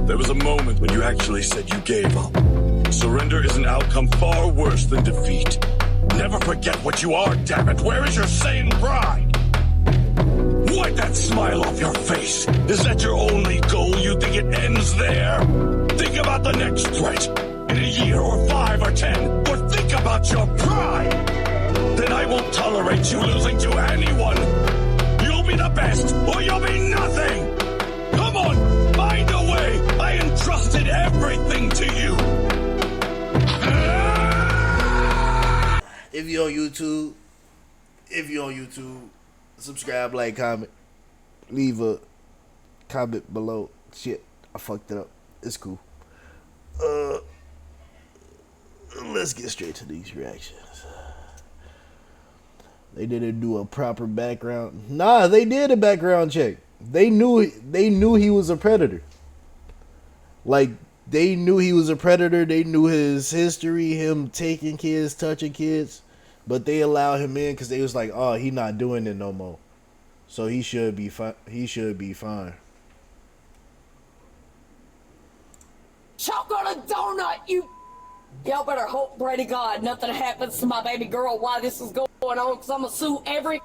There was a moment when you actually said you gave up. Surrender is an outcome far worse than defeat. Never forget what you are, damn it. Where is your sane pride? Wipe that smile off your face. Is that your only goal? You think it ends there? Think about the next threat. In a year or 5 or 10. Or think about your pride. Then I won't tolerate you losing to anyone. You'll be the best or you'll be nothing. Come on, find a way. I entrusted everything to you. If you're on YouTube, subscribe, like, comment, leave a comment below. Shit, I fucked it up. It's cool. Let's get straight to these reactions. They didn't do a proper background. Nah, they did a background check. They knew he was a predator. Like, they knew he was a predator. They knew his history, him taking kids, touching kids. But they allowed him in because they was like, oh, he not doing it no more. So he should be fine. He should be fine. Choke on a donut, you. Y'all better hope, pray to God, nothing happens to my baby girl while this is going on, because I'm going to sue every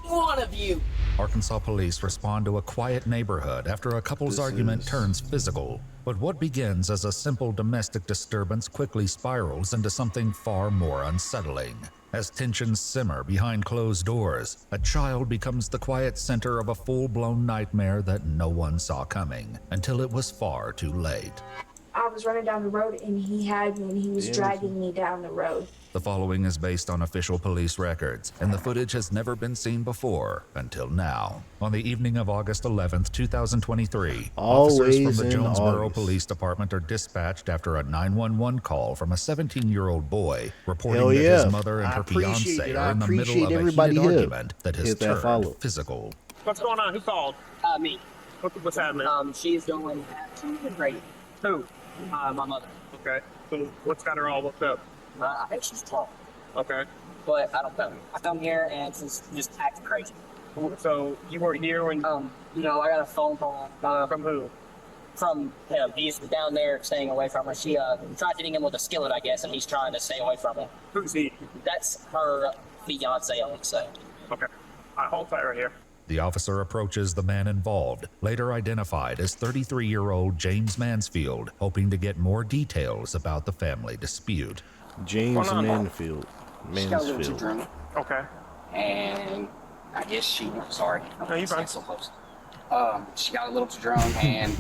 one of you. Arkansas police respond to a quiet neighborhood after a couple's argument turns physical. But what begins as a simple domestic disturbance quickly spirals into something far more unsettling. As tensions simmer behind closed doors, a child becomes the quiet center of a full-blown nightmare that no one saw coming, until it was far too late. I was running down the road and he had me and he was dragging me down the road. The following is based on official police records, and the footage has never been seen before until now. On the evening of August 11th, 2023, officers from the Jonesboro Police Department are dispatched after a 911 call from a 17-year-old boy reporting that his mother and her fiancé are in the middle of a heated argument that has turned physical. What's going on? Who called? Me. What's happening? She's going absolutely crazy. Who? My mother. Okay. So what's got her all looked up? I think she's tall. Okay. But I don't know. I come here and she's just acting crazy. So you weren't here when... No, I got a phone call. From who? From him. He's down there staying away from her. She tried hitting him with a skillet, I guess, and he's trying to stay away from her. Who's he? That's her fiance, I would say. Okay. Hold tight right here. The officer approaches the man involved, later identified as 33-year-old James Mansfield, hoping to get more details about the family dispute. James Mansfield. She got a little too drunk. Okay. And I guess she, sorry. No, you're fine. So close. She got a little too drunk and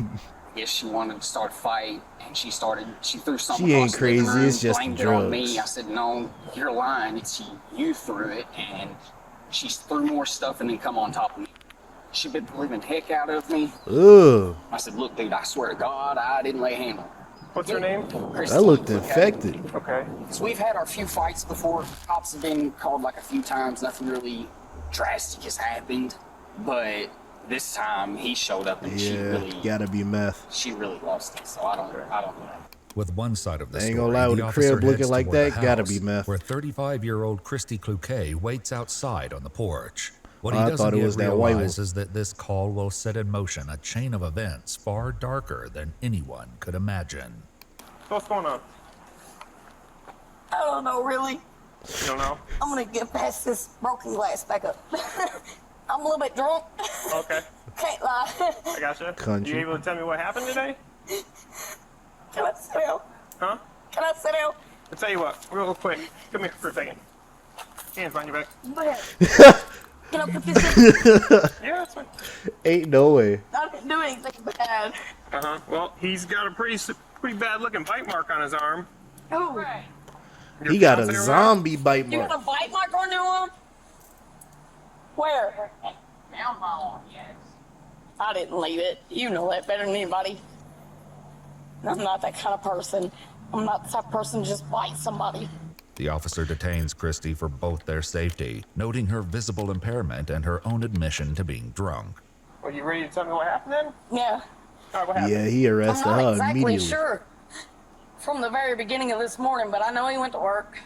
I guess she wanted to start a fight and she threw something. She ain't across the living crazy, room, it's just blamed it on drugs. me. I said, no, you're lying. You threw it, and she threw more stuff and then come on top of me. She bit the living heck out of me. Ugh. I said, look, dude, I swear to God, I didn't lay a hand on her. What's her name? That looked infected. Okay. So we've had our few fights before. Cops have been called like a few times. Nothing really drastic has happened. But this time he showed up and she really gotta be meth. She really lost it. So I don't know. With one side of the Ain't story, gonna lie, with the a officer crib looking heads like toward that, the gotta house, be meth. where 35-year-old Christy Cloquet waits outside on the porch. What he I doesn't thought it yet was that white realize one. is that this call will set in motion a chain of events far darker than anyone could imagine. What's going on? I don't know, really. You don't know? I'm going to get past this broken glass back up. I'm a little bit drunk. Okay. Can't lie. I gotcha. Country. You able to tell me what happened today? Can I sit down? Huh? Can I sit down? I'll tell you what, real quick. Come here for a second. Hands behind your back. Can I put this in? Yeah, that's fine. Ain't no way. I didn't do anything bad. Well, he's got a pretty bad looking bite mark on his arm. Oh. He got a zombie bite You mark. got a bite mark on your arm? Where? Down my arm, yes. I didn't leave it. You know that better than anybody. I'm not that kind of person. I'm not the type of person to just bite somebody. The officer detains Christy for both their safety, noting her visible impairment and her own admission to being drunk. Well, you ready to tell me what happened then? Yeah. All right, what happened? Yeah, he arrested I'm not her exactly immediately. sure from the very beginning of this morning, but I know he went to work.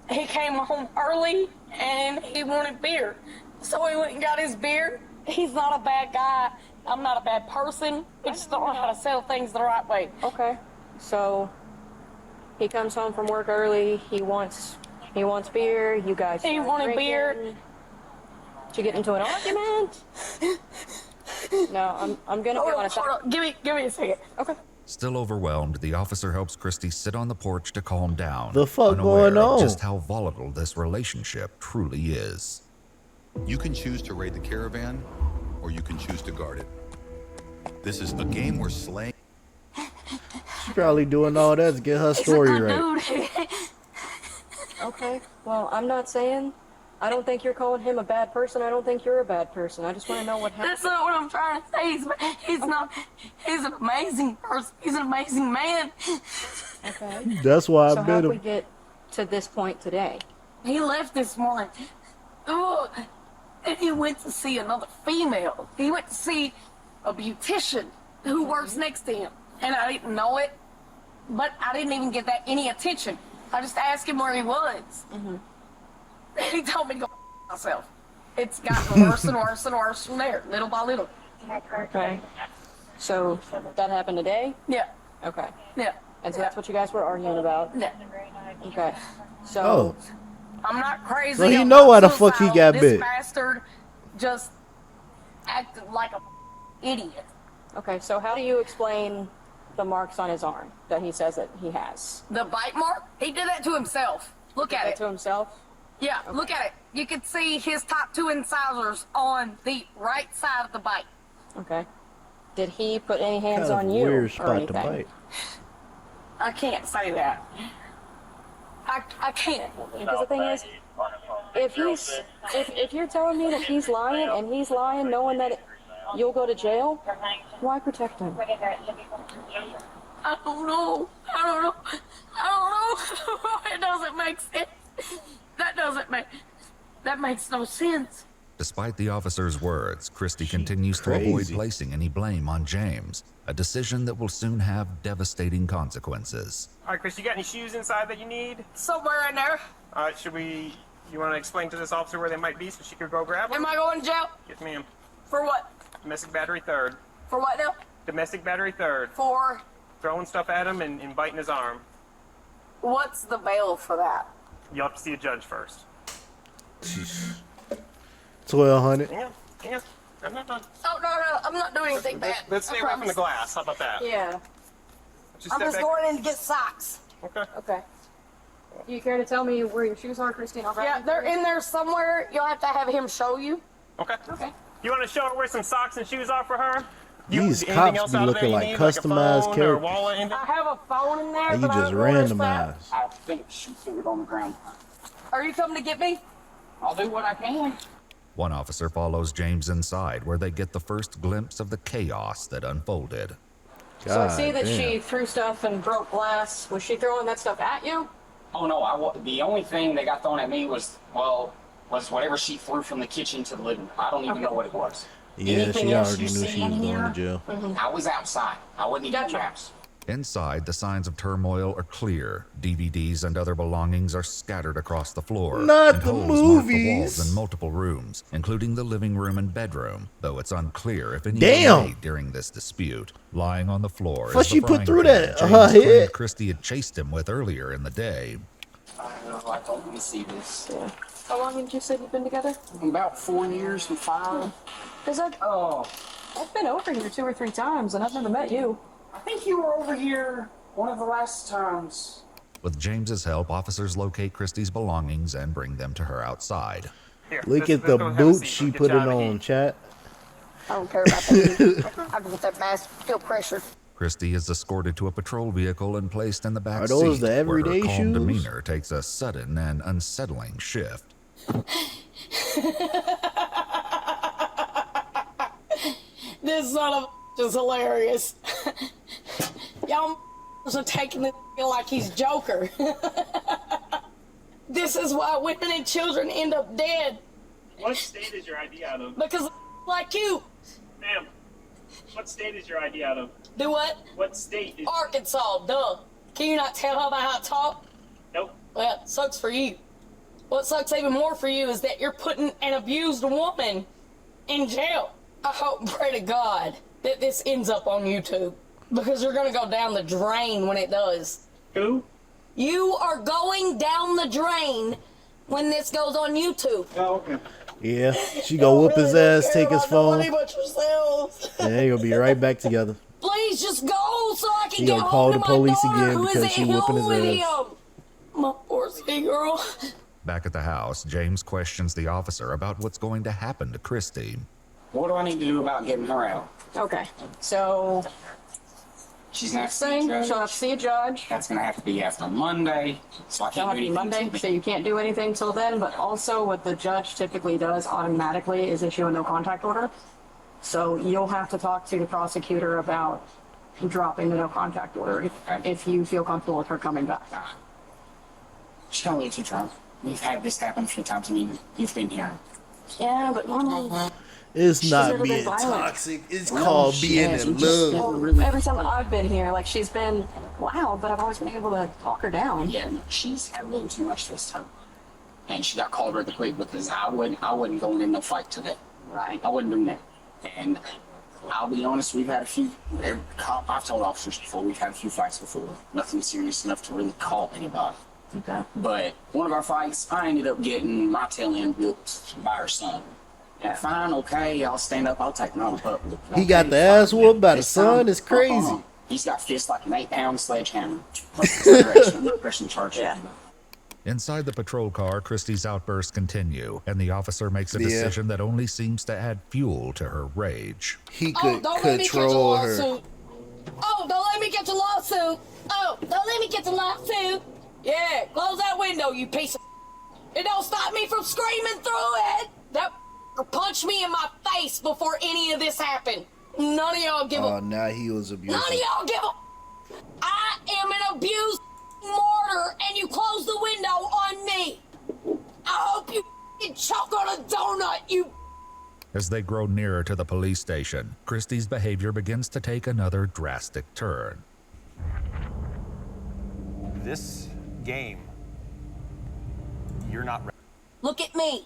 He came home early and he wanted beer. So he went and got his beer. He's not a bad guy. I'm not a bad person. I just don't know how to sell things the right way. Okay. So he comes home from work early. He wants beer. You guys. He start wanted drinking. beer. Did you get into an argument? No, I'm gonna be honest. Hold on. Give me a second. Okay. Still overwhelmed, the officer helps Christy sit on the porch to calm down. The fuck unaware going of on? just how volatile this relationship truly is. You can choose to raid the caravan, or you can choose to guard it. This is a game where slaying... She's probably doing all that to get her story right. Okay. Well, I'm not saying. I don't think you're calling him a bad person. I don't think you're a bad person. I just want to know what happened. That's not what I'm trying to say. He's not. He's an amazing person. He's an amazing man. Okay. That's why So I how bet did we him. get to this point today? He left this morning. Oh, and he went to see another female. He went to see a beautician who works next to him. And I didn't know it, but I didn't even give that any attention. I just asked him where he was. He told me to go myself. It's gotten worse and worse and worse from there, little by little. Okay. So that happened today? Yeah, Okay. yeah. And so that's what you guys were arguing about? Yeah. Okay. So Oh, I'm not crazy. Well, he I'm know not why the fuck he suicidal. got this bit. bastard just acted like a idiot. okay, so how do you explain the marks on his arm that he says that he has? The bite mark? He did that to himself. Look at That it. to himself? Yeah, look at it. You can see his top 2 incisors on the right side of the bite. Okay. Did he put any hands kind of on you weird or spot anything? to bite. I can't say that. I can't. Because the thing is, if you're telling me that he's lying and he's lying knowing that you'll go to jail, why protect him? I don't know. It doesn't make sense. That makes no sense. Despite the officer's words, Christy continues to avoid crazy. placing any blame on James, a decision that will soon have devastating consequences. All right, Chris, you got any shoes inside that you need? Somewhere in there. All right, you want to explain to this officer where they might be so she could go grab them? Am I going to jail? Yes, ma'am. For what? Domestic battery third. For what now? Domestic battery third. For Throwing stuff at him and biting his arm. what's the bail for that? You'll have to see a judge first. 1,200. Hang on. I'm not done. Oh, no, I'm not doing anything bad. Let's stay I away from the promise. glass. How about that? Yeah. Just I'm step just back. going in to get socks. Okay. Okay. Do you care to tell me where your shoes are, Christine? I'll grab Yeah, them they're for you. in there somewhere. You'll have to have him show you. Okay. Okay. You want to show her where some socks and shoes are for her? These anything cops else be out of looking there like you need, customized a phone or a characters. wallet, anything? I have a phone in there. You but I just don't know where it's at. randomized. I think she threw it on the ground. Are you coming to get me? I'll do what I can. One officer follows James inside, where they get the first glimpse of the chaos that unfolded. So I see that God she damn. threw stuff and broke glass. Was she throwing that stuff at you? Oh no, the only thing that got thrown at me was whatever she threw from the kitchen to the living room. I don't even know what it was. Yeah, Anything she else already you knew see she was in going here? to jail. I was outside. I wasn't even in the Gotcha. house. Inside, the signs of turmoil are clear. DVDs and other belongings are scattered across the floor. Not and the holes mark the movies. walls in multiple rooms, including the living room and bedroom, though it's unclear if any Damn. were made during this dispute. Lying on the floor What is she the put frying through pan that? James Her claimed head? Christy had chased him with earlier in the day. I don't know. I told you to see this. Yeah. How long did you say you've been together? About 4 years and 5. Because I've been over here 2 or 3 times and I've never met you. I think you were over here one of the last times. With James's help, officers locate Christy's belongings and bring them to her outside. Here, Look let's at the go have a boots seat. she We'll get put you it out of on, here. chat. I don't care about that. I can get that mask. Feel pressure. Christy is escorted to a patrol vehicle and placed in the back Are those seat, the where her everyday calm shoes? demeanor takes a sudden and unsettling shift. This son of a is hilarious. Y'all are taking it like he's Joker. This is why women and children end up dead. What state is your ID out of? Because like you. Ma'am, what state is your ID out of? Do what? What state is... Arkansas, duh. Can you not tell how I talk? Nope. Well, it sucks for you. What sucks even more for you is that you're putting an abused woman in jail. I hope and pray to God that this ends up on YouTube, because you're gonna go down the drain when it does. Who? You are going down the drain when this goes on YouTube. Oh, okay. Yeah, she gonna whoop his ass, take his phone. But yourselves. Yeah, they gonna be right back together. Please just go so I can He get gonna home call to the my police daughter, again who is because at she whooping his home with ass. him. My poor sweet girl. Back at the house, James questions the officer about what's going to happen to Christy. What do I need to do about getting her out? Okay, so She's not saying she'll have to see a judge. That's gonna have to be after Monday, so I It'll can't have do to be anything. Monday, so you can't do anything till then, but also what the judge typically does automatically is issue a no contact order. So you'll have to talk to the prosecutor about dropping the no contact order if you feel comfortable with her coming back. She's gonna leave you drunk. We've had this happen a few times. I mean, you've been here. Yeah, but normally It's not never been being violent. toxic. It's called being in love. every time I've been here, like she's been loud, but I've always been able to talk her down. Yeah, she's had a little too much this time. And she got called really quick because I wasn't going in no fight today. Right. I wasn't doing that. And I'll be honest, we've had a few, I've told officers before, we've had a few fights before. Nothing serious enough to really call anybody. Okay. But one of our fights, I ended up getting my tail end whooped by her son. Yeah, fine, okay, I'll stand up, I'll take him out of public. He got the ass whooped by the son. It's crazy. He's got fists like an 8-pound sledgehammer. Pressing charge. Yeah. Inside the patrol car, Christie's outbursts continue, and the officer makes a decision that only seems to add fuel to her rage. He Oh, could don't let me catch a control her. lawsuit. Oh, don't let me catch a lawsuit. Oh, don't let me catch a lawsuit. Yeah, close that window, you piece of. It don't stop me from screaming through it. That punched me in my face before any of this happened. None of y'all give Oh, a. now he was abusive. None of y'all give a. I am an abused martyr, and you close the window on me. I hope you choke on a donut, you. As they grow nearer to the police station, Christie's behavior begins to take another drastic turn. This game, you're not ready. Look at me.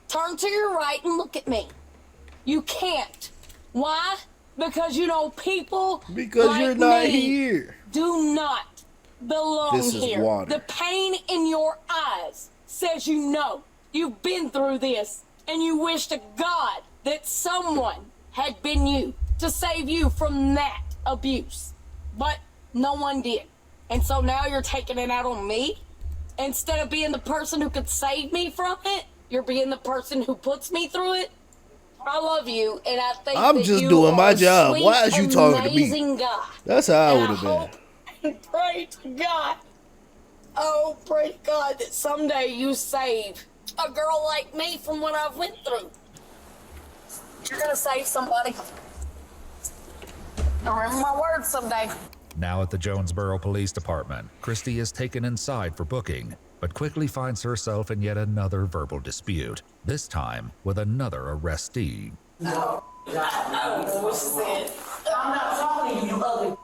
Turn to your right and look at me. You can't. Why? Because you know people Because like you're not me here. do not belong This is here. water. The pain in your eyes says you know. You've been through this, and you wish to God that someone had been you to save you from that abuse. But no one did. And so now you're taking it out on me? Instead of being the person who could save me from it, you're being the person who puts me through it? I love you, and I think I'm that just you doing my are a job. sweet, Why is you talking to me? amazing guy. That's how I And would have been. hope and pray to God. Oh, pray to God that someday you save a girl like me from what I've went through. You're gonna save somebody. I'll remember my words someday. Now at the Jonesboro Police Department, Christie is taken inside for booking, but quickly finds herself in yet another verbal dispute, this time with another arrestee. No. I'm not talking to you, ugly.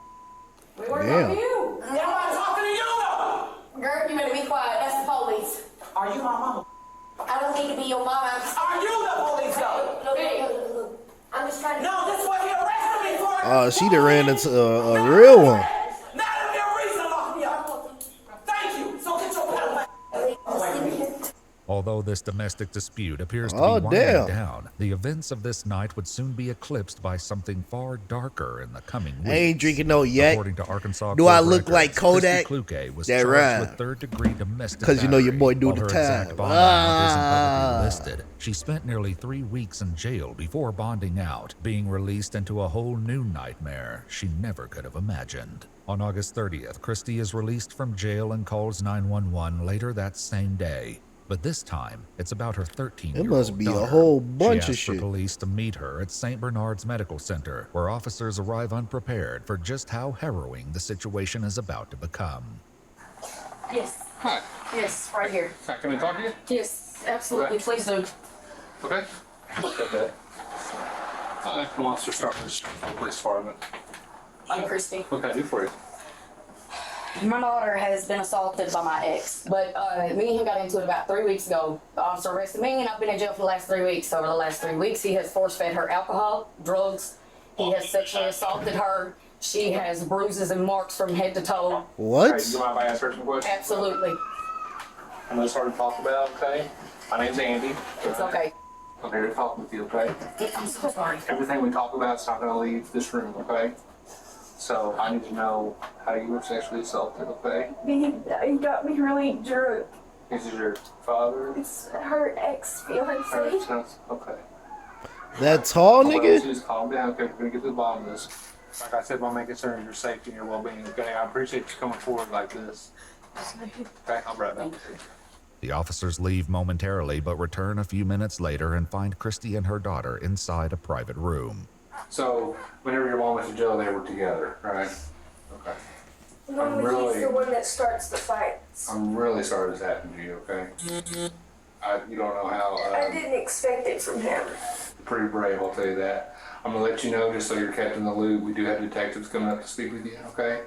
We were Damn. talking to you. I'm not talking to you. Girl, you better be quiet. That's the police. Are you my mama? I don't need to be your mama. Are you the police though? Look. I'm just trying to. No, this is what he arrested me for. Oh, she done ran into a real one. That'll be a reason to lock me up. Thank you. So get your pedal back. Although this domestic dispute appears to Oh, be winding damn. down, the events of this night would soon be eclipsed by something far darker in the coming weeks. I ain't drinking no yak. According to Arkansas Do I court look records, like Kodak? Christy Kluge was That charged right. with third-degree domestic Because you know your battery. boy do While the her exact time. bond amount isn't publicly listed, she spent nearly 3 weeks in jail before bonding out, being released into a whole new nightmare she never could have imagined. On August 30th, Christy is released from jail and calls 911 later that same day. But this time, it's about her 13-year-old It must be a daughter. whole bunch She of asks for shit. police to meet her at St. Bernard's Medical Center, where officers arrive unprepared for just how harrowing the situation is about to become. Yes. Hi. Yes, right here. Hi, can we talk to you? Yes, absolutely. Please do. Okay. Okay. Who wants to start this police department? I'm Christy. What can I do for you? My daughter has been assaulted by my ex, but me and him got into it about 3 weeks ago. The officer arrested me, and I've been in jail for the last 3 weeks. Over the last 3 weeks, he has force-fed her alcohol, drugs. He has sexually assaulted her. She has bruises and marks from head to toe. What? Right, you mind if I ask her some questions? Absolutely. I'm gonna start to talk about, okay? My name's Andy. It's okay. I'm here to talk with you, okay? I'm so sorry. Everything we talk about is not gonna leave this room, okay? So I need to know how you were sexually assaulted, okay? He got me really drunk. This is your father? It's her ex-fiance. Okay. That tall Well, nigga? just calm down, okay? We're gonna get to the bottom of this. Like I said, my main concern is your safety and your well-being, okay? I appreciate you coming forward like this. Okay, I'll be right back. The officers leave momentarily but return a few minutes later and find Christy and her daughter inside a private room. So, whenever your mom went to jail, they were together, right? Okay. Normally he's the one that starts the fights. I'm really sorry this happened to you, okay? You don't know how. I didn't expect it from him. Pretty brave, I'll tell you that. I'm gonna let you know, just so you're kept in the loop, we do have detectives coming up to speak with you, okay?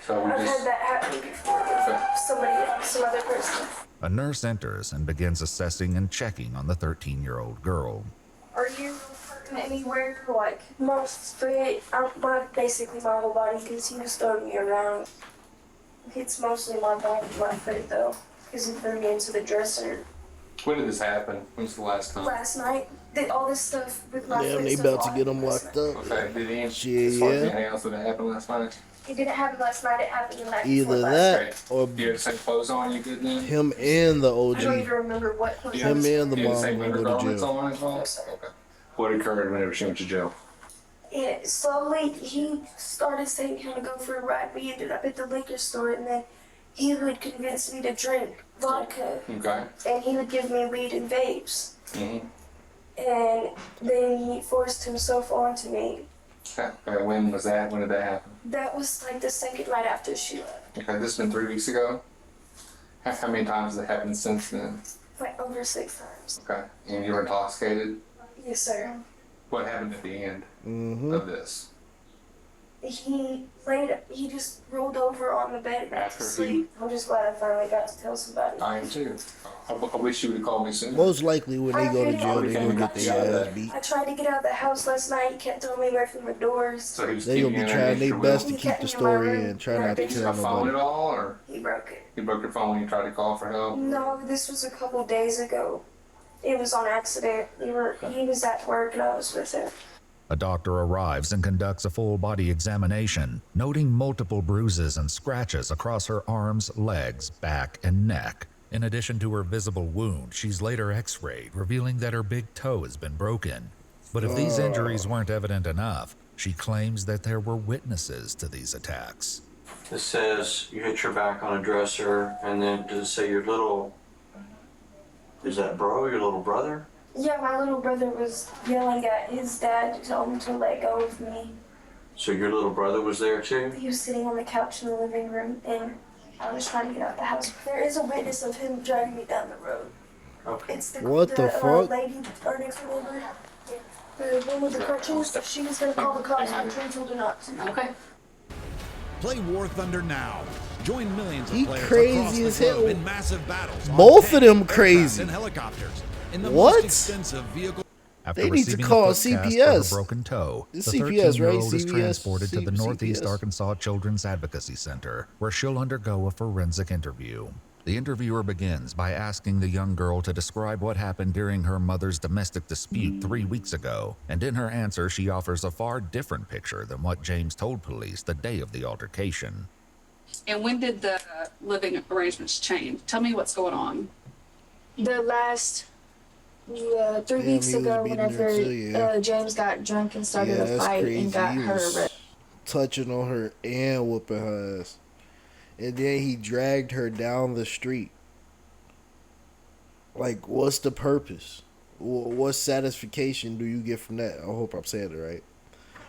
So we I've just. had that happen before with some other person. A nurse enters and begins assessing and checking on the 13-year-old girl. Are you hurting anywhere? Like, most foot, basically my whole body, because he was throwing me around. It's mostly my body, my foot, though, because he threw me into the dresser. When did this happen? When's the last time? Last night, did all this stuff with my Damn, foot. they about to get him locked up. Okay, did he? Shit, as far as yeah. anything else that happened last night? It didn't happen last night, it happened the night before Either last that or Do you have the same clothes on? You good then? him and the night. I don't OG. even remember what clothes Him and the Do you have mom the same will go to garments jail. on as well? Okay. What occurred whenever she went to jail? Yeah, slowly he started saying he would go for a ride. We ended up at the liquor store, and then he would convince me to drink vodka, Okay. and he would give me weed and vapes. Mm-hmm. And then he forced himself onto me. Okay, when was that? When did that happen? That was like the second night after she left. Okay, this has been 3 weeks ago? How many times has it happened since then? Like over 6 times. Okay, and you were intoxicated? Yes, sir. What happened at the end Mm-hmm. of this? He just rolled over on the bed and went to After he- sleep. I'm just glad I finally got to tell somebody. I am too. I wish you would have called me sooner. Most likely when they go to jail, they gonna get their ass beat. I tried to get out of the house last night. He kept throwing me away from the doors. So he was They gonna keeping be you in there trying their against your best will? to keep the story and try not to Did you tell have a phone at nobody. all, or He broke it. you broke your phone when you tried to call for help? No, this was a couple days ago. It was on accident. He was at work and I was with him. A doctor arrives and conducts a full-body examination, noting multiple bruises and scratches across her arms, legs, back, and neck. In addition to her visible wound, she's later x-rayed, revealing that her big toe has been broken. But if these injuries weren't evident enough, she claims that there were witnesses to these attacks. It says you hit your back on a dresser, and then does it say your little, is that bro, your little brother? Yeah, my little brother was yelling at his dad to tell him to let go of me. So your little brother was there too? He was sitting on the couch in the living room and I was trying to get out of the house. There is a witness of him dragging me down the road. Okay. It's What the fuck? lady, our next door neighbor, the one with the crutches. She was gonna call the cops, but I told her not to. Okay. Play War Thunder now. Join millions of He players crazy across the as globe hell. in massive battles. on Both of tanks, them aircraft, crazy. And helicopters. In the What? most extensive vehicle. After They need to receiving call a foot cast CPS. for her broken toe, the It's CPS, right? 13-year-old is CPS, transported to the Northeast CPS. Arkansas Children's Advocacy Center, where she'll undergo a forensic interview. The interviewer begins by asking the young girl to describe what happened during her mother's domestic dispute 3 weeks ago, and in her answer she offers a far different picture than what James told police the day of the altercation. And when did the living arrangements change? Tell me what's going on. The last 3 Damn, weeks he was ago, beating her whenever too, yeah. James got drunk and started Yeah, a that's fight crazy. and got He her was arrested. touching on her and whooping her ass. And then he dragged her down the street. Like, what's the purpose? What satisfaction do you get from that? I hope I'm saying it right.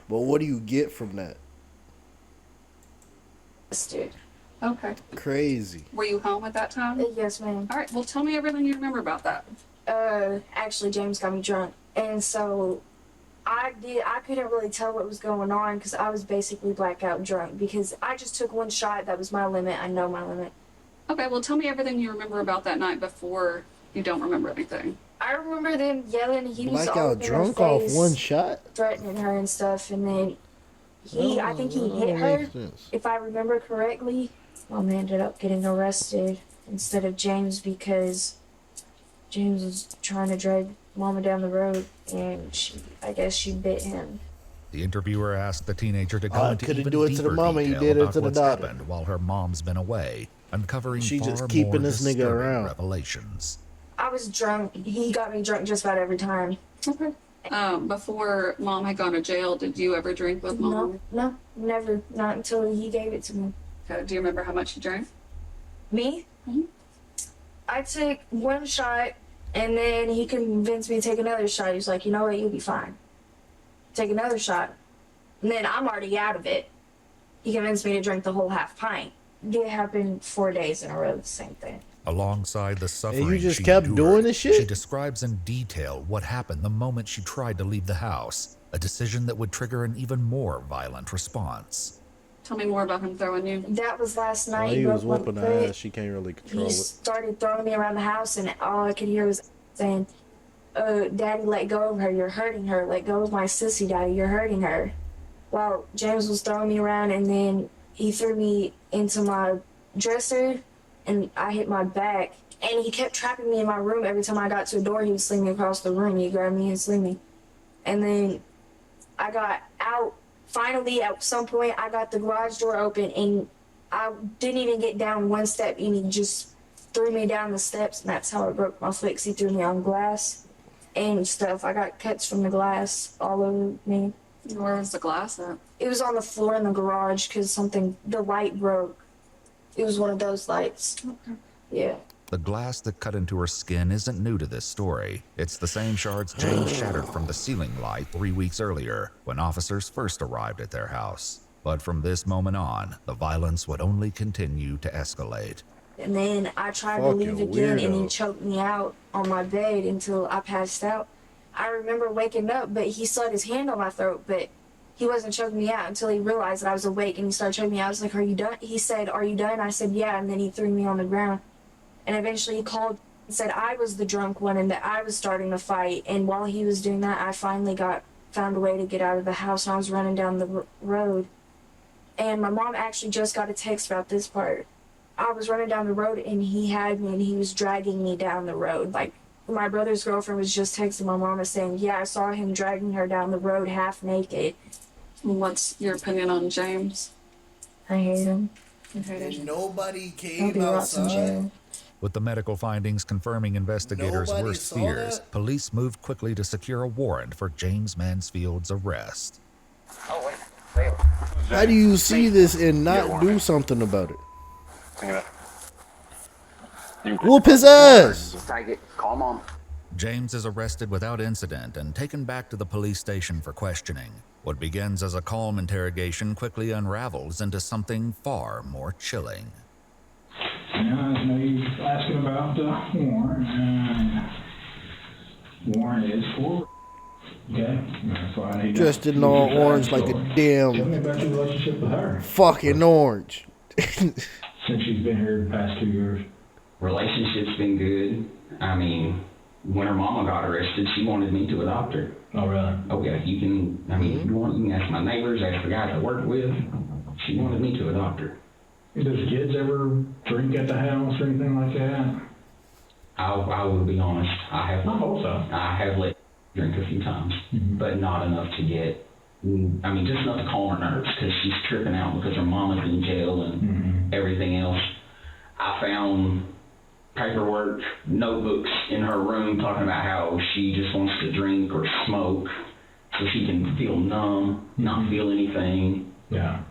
But what do you get from that? Dude. Okay. Crazy. Were you home at that time? Yes, ma'am. All right. Well, tell me everything you remember about that. Actually, James got me drunk, and so I couldn't really tell what was going on because I was basically blackout drunk because I just took one shot. That was my limit. I know my limit. Okay, well, tell me everything you remember about that night before you don't remember anything. I remember them yelling. He was all Blackout in her drunk face, off one shot? threatening her and stuff. And then I think he hit don't her, make sense. if I remember correctly. Mom ended up getting arrested instead of James because James was trying to drag Mama down the road, and I guess she bit him. The interviewer asked the teenager to go into couldn't even do it to the deeper mama, he detail did it about to the what's daughter. happened while her mom's been away, uncovering She far just keeping more this nigga disturbing around. revelations. I was drunk. He got me drunk just about every time. Okay. Before Mom had gone to jail, did you ever drink with Mom? No, never. Not until he gave it to me. Okay. Do you remember how much you drank? Me? I took one shot, and then he convinced me to take another shot. He was like, you know what, you'll be fine. Take another shot. And then I'm already out of it. He convinced me to drink the whole half pint. It happened 4 days in a row, the same thing. Alongside the suffering you just she kept endured, doing this shit? She describes in detail what happened the moment she tried to leave the house, a decision that would trigger an even more violent response. Tell me more about him throwing you. That was last night. While he was broke my whooping her foot. ass, she can't really control He it. started throwing me around the house, and all I could hear was saying, Daddy, let go of her. You're hurting her. Let go of my sissy, Daddy. You're hurting her. Well, James was throwing me around, and then he threw me into my dresser, and I hit my back. And he kept trapping me in my room. Every time I got to a door, he would sling me across the room. He'd grab me and sling me. And then I got out. Finally, at some point, I got the garage door open, and I didn't even get down one step, and he just threw me down the steps, and that's how I broke my foot, 'cause he threw me on glass and stuff. I got cuts from the glass all over me. Where was the glass at? It was on the floor in the garage because the light broke. It was one of those lights. Yeah. The glass that cut into her skin isn't new to this story. It's the same shards James shattered from the ceiling light 3 weeks earlier when officers first arrived at their house. But from this moment on, the violence would only continue to escalate. And then I tried to leave again, and he choked me out on my bed until I passed out. I remember waking up, but he still had his hand on my throat, but he wasn't choking me out until he realized that I was awake, and he started choking me out. I was like, are you done? He said, are you done? I said, yeah, and then he threw me on the ground. And eventually he called and said I was the drunk one and that I was starting the fight. And while he was doing that, I finally found a way to get out of the house, and I was running down the road. And my mom actually just got a text about this part. I was running down the road, and he had me, and he was dragging me down the road. Like, my brother's girlfriend was just texting my mom and saying, yeah, I saw him dragging her down the road half naked. What's your opinion on James? I hate him. And nobody Hope came he rots in outside. jail. With the medical findings confirming investigators' Nobody worst saw fears, that? police moved quickly to secure a warrant for James Mansfield's arrest. Oh, wait. How do you see this and not do something about it? Whoop his ass! Take it. Call Mom. James is arrested without incident and taken back to the police station for questioning. What begins as a calm interrogation quickly unravels into something far more chilling. Yeah, I know you asking about the warrant. Warrant is for. Okay, that's why I need Dressed in all orange like a Tell me damn about your relationship with her. fucking orange. Since she's been here the past 2 years. Relationship's been good. I mean, when her mama got arrested, she wanted me to adopt her. Oh, really? Oh, yeah, you can ask my neighbors, ask the guys I work with. She wanted me to adopt her. Does kids ever drink at the house or anything like that? I will be honest. I have let drink a few times, but not enough to get. I mean, just enough to calm her nerves because she's tripping out because her mama's in jail and everything else. I found paperwork, notebooks in her room talking about how she just wants to drink or smoke so she can feel numb, not feel anything. Yeah.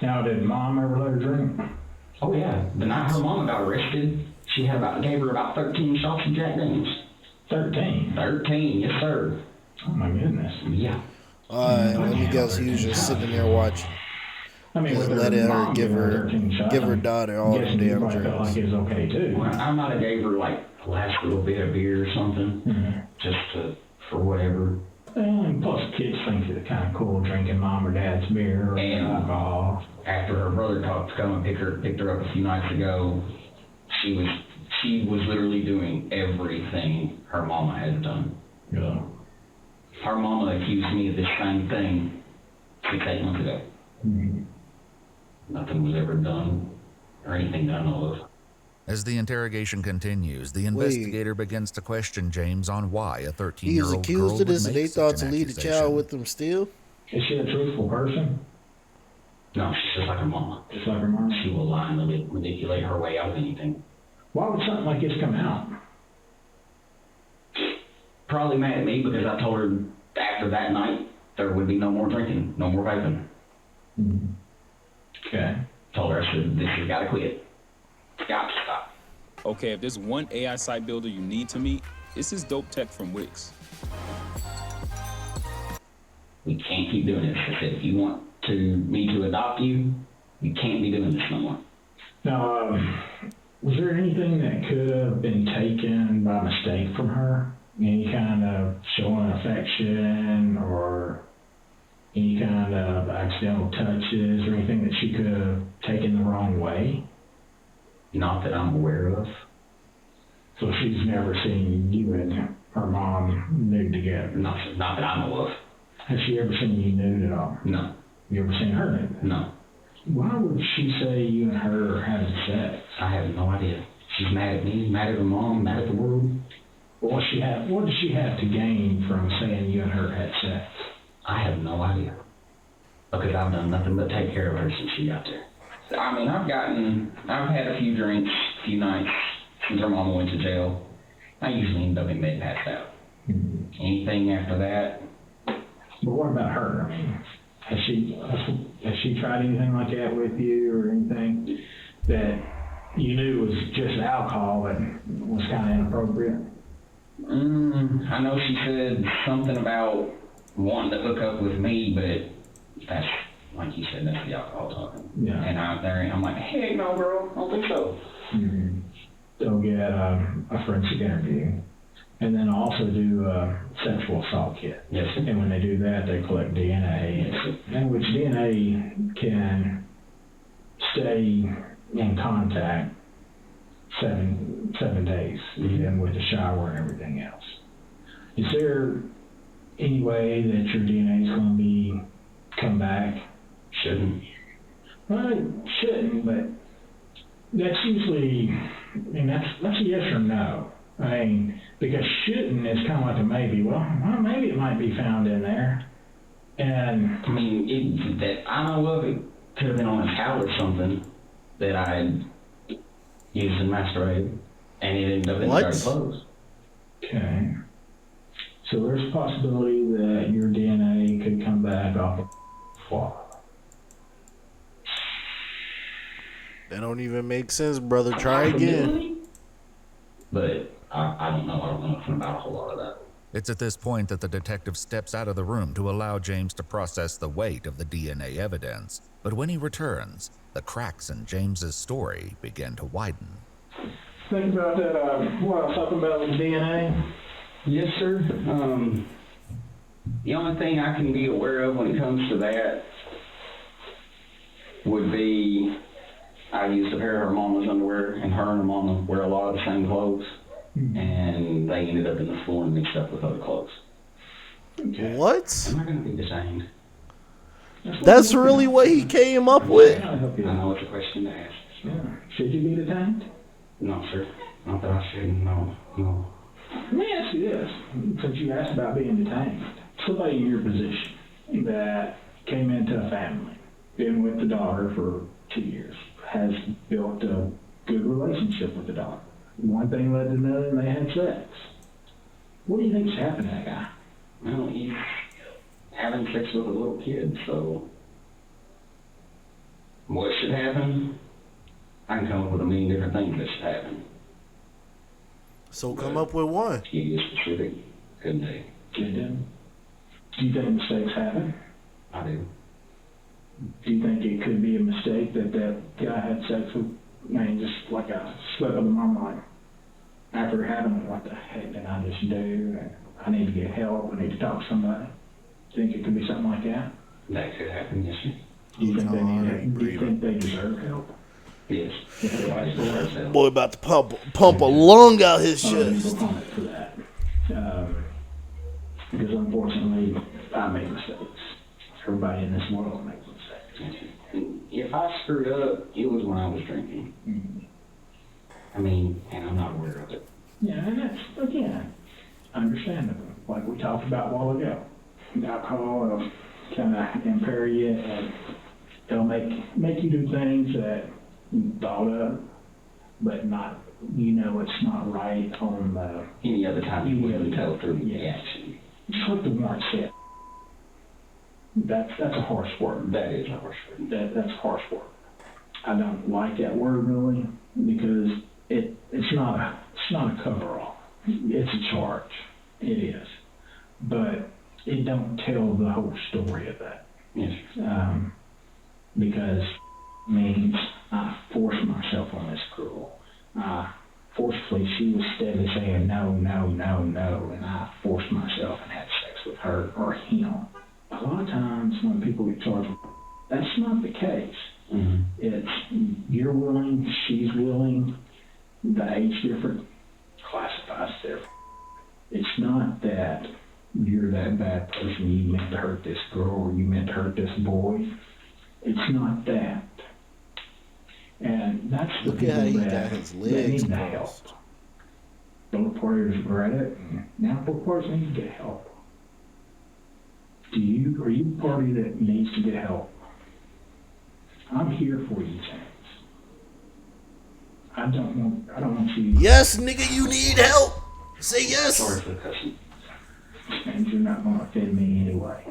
Now, did Mom ever let her drink? Oh, yeah. The night her mama got arrested, she gave her about 13 shots of Jack Daniels. 13? 13, yes, sir. Oh, my goodness. Yeah. Alright, let me guess, he was just sitting there watching. I mean, just with letting her her mom give giving her her 13 shots, give her daughter all them guessing you damn probably felt drugs. like it was okay, too. Well, I might have gave her, like, the last little bit of beer or something, just for whatever. And plus, kids think it's kind of cool drinking mom or dad's beer or alcohol. After her brother talked to come and picked her up a few nights ago, she was literally doing everything her mama had done. Yeah. Her mama accused me of this same thing 6-8 months ago. Mm-hmm. Nothing was ever done or anything that I know of. As the interrogation continues, the investigator begins to question James on why a 13-year-old He was girl accused of this would and they make thought such to an leave the accusation. child with them still? Is she a truthful person? No, she's just like her mama. Just like her mom? She will lie and manipulate her way out of anything. Why would something like this come out? Probably mad at me because I told her after that night there would be no more drinking, no more vaping. Mm-hmm. Okay. Told her, I said, this has got to quit. It's got to stop. Okay, if there's one AI site builder you need to meet, it's this dope tech from Wix. We can't keep doing this. I said, if you want me to adopt you, you can't be doing this no more. Now, was there anything that could have been taken by mistake from her? Any kind of showing affection or any kind of accidental touches or anything that she could have taken the wrong way? Not that I'm aware of. So she's never seen you and her mom nude together? Not that I know of. Has she ever seen you nude at all? No. You ever seen her nude? No. Why would she say you and her are having sex? I have no idea. She's mad at me, mad at her mom, mad at the world. What does she have to gain from saying you and her had sex? I have no idea. Because I've done nothing but take care of her since she got there. I mean, I've had a few drinks, a few nights since her mama went to jail. I usually end up in bed passed out. Mm-hmm. Anything after that. But what about her? I mean, has she tried anything like that with you or anything that you knew was just alcohol that was kind of inappropriate? I know she said something about wanting to hook up with me, but that's, like you said, that's the alcohol talking. Yeah. And I'm like, heck no, girl, I don't think so. Mm-hmm. They'll get a forensic interview, and then also do a sexual assault kit. Yes. And when they do that, they collect DNA, and which DNA can stay in contact 7 days, even with the shower and everything else. Is there any way that your DNA is going to come back? Shouldn't. Well, it shouldn't, but that's usually, I mean, that's a yes or no. I mean, because shouldn't is kind of like a maybe. Well, maybe it might be found in there. And I mean, that I know of, it could have been on a towel or something that I had used in masturbating, and it ended up in the dirty clothes. Okay. So there's a possibility that your DNA could come back off of flaw. That don't even make sense, brother. Try again. But I don't know. I don't know nothing about a whole lot of that. It's at this point that the detective steps out of the room to allow James to process the weight of the DNA evidence. But when he returns, the cracks in James's story begin to widen. Think about that, what I was talking about with DNA? Yes, sir. The only thing I can be aware of when it comes to that would be I used a pair of her mama's underwear, and her mama wear a lot of the same clothes, and they ended up in the floor and mixed up with other clothes. Okay. What? Am I going to be detained? That's really what he came up with? I know it's a question to ask. Yeah. Should you be detained? No, sir. Not that I should. No. Let me ask you this, since you asked about being detained. Somebody in your position that came into a family, been with the daughter for 2 years, has built a good relationship with the daughter. One thing led to another, and they had sex. What do you think's happened to that guy? Well, he's having sex with a little kid, so what should happen? I can come up with a million different things that should happen. So come up with one. Give you a specific, couldn't they? Do you think mistakes happen? I do. Do you think it could be a mistake that guy had sex with, just like a slip of the mama, like, after having it, what the heck did I just do? I need to get help, I need to talk to somebody. Think it could be something like that? That could happen, yes, sir. Do you think they deserve help? Yes. Boy about to pump a lung out his chest. For that. Because unfortunately, I make mistakes. Everybody in this world makes mistakes. If I screwed up, it was when I was drinking. I mean, and I'm not aware of it. Yeah, and that's, again, understandable. Like we talked about a while ago. Alcohol will kind of impair you, and it'll make you do things that you thought of, but not, it's not right on any other time you wouldn't tell through the action. Just like the warrant said. That's a harsh word. That is a harsh word. That's harsh word. I don't like that word really because it's not a cover-all. It's a charge. It is, but it don't tell the whole story of that. Yes. Because it means I forced myself on this girl. Forcefully, she was steadily saying no, no, no, no, and I forced myself and had sex with her or him. A lot of times when people get charged, that's not the case. Mm-hmm. It's you're willing, she's willing, the age different, classifies different. It's not that you're that bad person, you meant to hurt this girl or you meant to hurt this boy. It's not that. And that's the people that need the help. Both parties regret it, and now both parties need to get help. Are you the party that needs to get help? I'm here for you, James. I don't want you. Yes, nigga, you need help. Say yes. Sorry for the cussing. James, you're not gonna offend me anyway.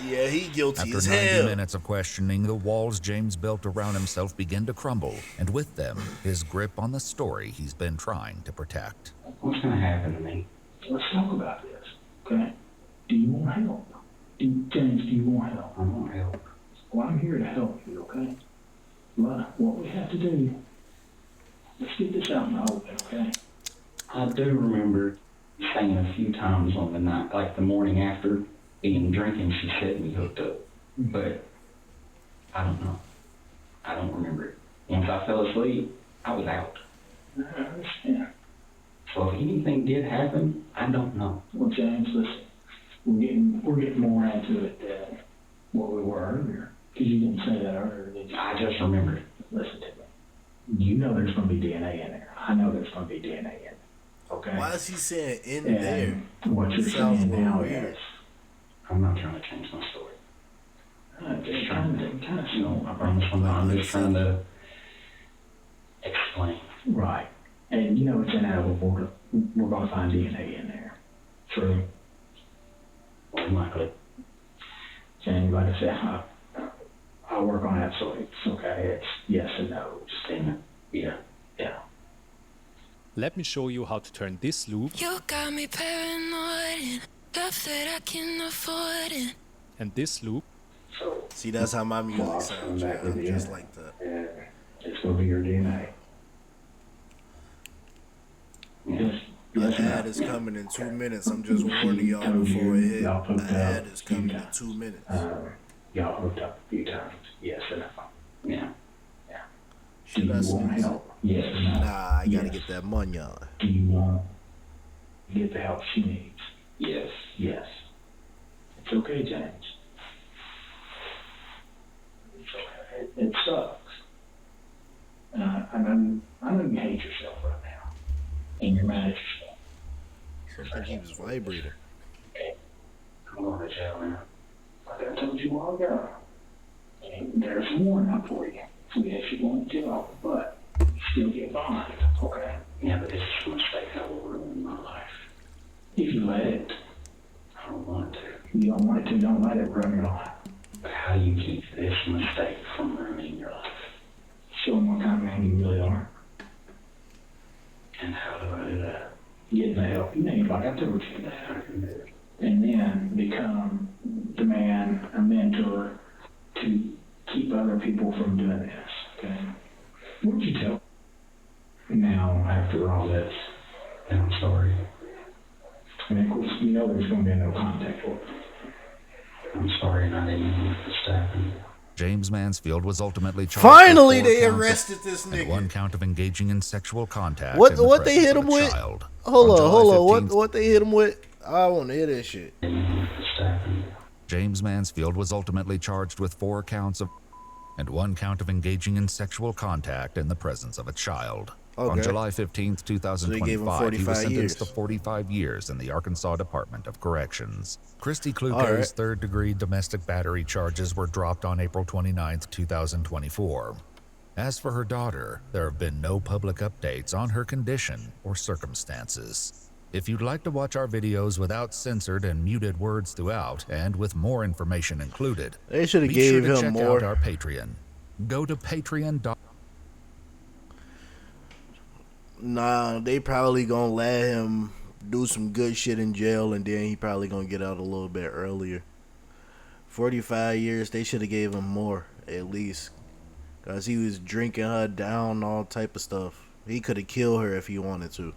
Yeah, he guilty After as 90 hell. minutes of questioning, the walls James built around himself begin to crumble, and with them, his grip on the story he's been trying to protect. What's gonna happen to me? Let's talk about this, okay? Do you want help? James, do you want help? I want help. Well, I'm here to help you, okay? But what we have to do, let's get this out in the open, okay? I do remember saying a few times on the night, like the morning after being drinking, she said we hooked up. But I don't know. I don't remember it. Once I fell asleep, I was out. I understand. So if anything did happen, I don't know. Well, James, listen, we're getting more into it than what we were earlier. Because you didn't say that earlier, did you? I just remembered. Listen to me. You know there's going to be DNA in there. I know there's going to be DNA in it. Okay? Why is he saying in and there? What you're Sounds saying a little now weird. is... I'm not trying to change my story. Just kind of No, I promise I'm just trying to explain. Right. And you know it's inevitable. We're going to find DNA in there. True. More than likely. James, like I said, I work on absolutes, okay? It's yes and no. Just yeah. Let me show you how to turn this loop. You got me paranoid and stuff that I can afford it. And this loop. See, that's how my music sounds, just like that. And it's going to be your DNA. The ad is coming in 2 minutes. I'm just warning y'all before it hit. The ad is coming in 2 minutes. Y'all hooked up a few times. Yes and no. Yeah. Do Should you I want snooze? help? Yes or no? Nah, I gotta Yes. get that money on. Do you want to get the help she needs? Yes. Yes. It's okay, James. It sucks. I know you hate yourself right now. And you're mad at yourself. Something keeps vibrating. I'm going to jail now. Like I told you a while ago. And there's a warrant out for you. So yes, you're going to jail, but you still get bond, okay? Yeah, but this is a mistake that will ruin my life. If you let it. I don't want to. You don't want it to, don't let it ruin your life. But how do you keep this mistake from ruining your life? Show them what kind of man you really are. And how do I do that? Getting the help you need, like I told you. And then become the man, a mentor, to keep other people from doing this, okay? What would you tell now, after all this? And I'm sorry. And of course, you know there's going to be no contact order. I'm sorry, and I didn't mean for this to happen. James Mansfield was ultimately charged Finally, with 4 they counts arrested of, this and nigga. 1 count of engaging in sexual contact. What in the what they presence hit of him a with? child. Hold On on, July hold on. 15th, What they hit him with? I want to hear this shit. James Mansfield was ultimately charged with 4 counts of and 1 count of engaging in sexual contact in the presence of a child. Okay. On July 15th, So they gave him 2025, he was 45 sentenced years. to 45 years in the Arkansas Department of Corrections. Christy All Kluge's right. third-degree domestic battery charges were dropped on April 29th, 2024. As for her daughter, there have been no public updates on her condition or circumstances. If you'd like to watch our videos without censored and muted words throughout, and with more information included, They should have be sure gave to him check more. out our Patreon. Go to patreon.com. Nah, they probably gonna let him do some good shit in jail, and then he probably gonna get out a little bit earlier. 45 years, they should have gave him more, at least. Because he was drinking her down, all type of stuff. He could have killed her if he wanted to.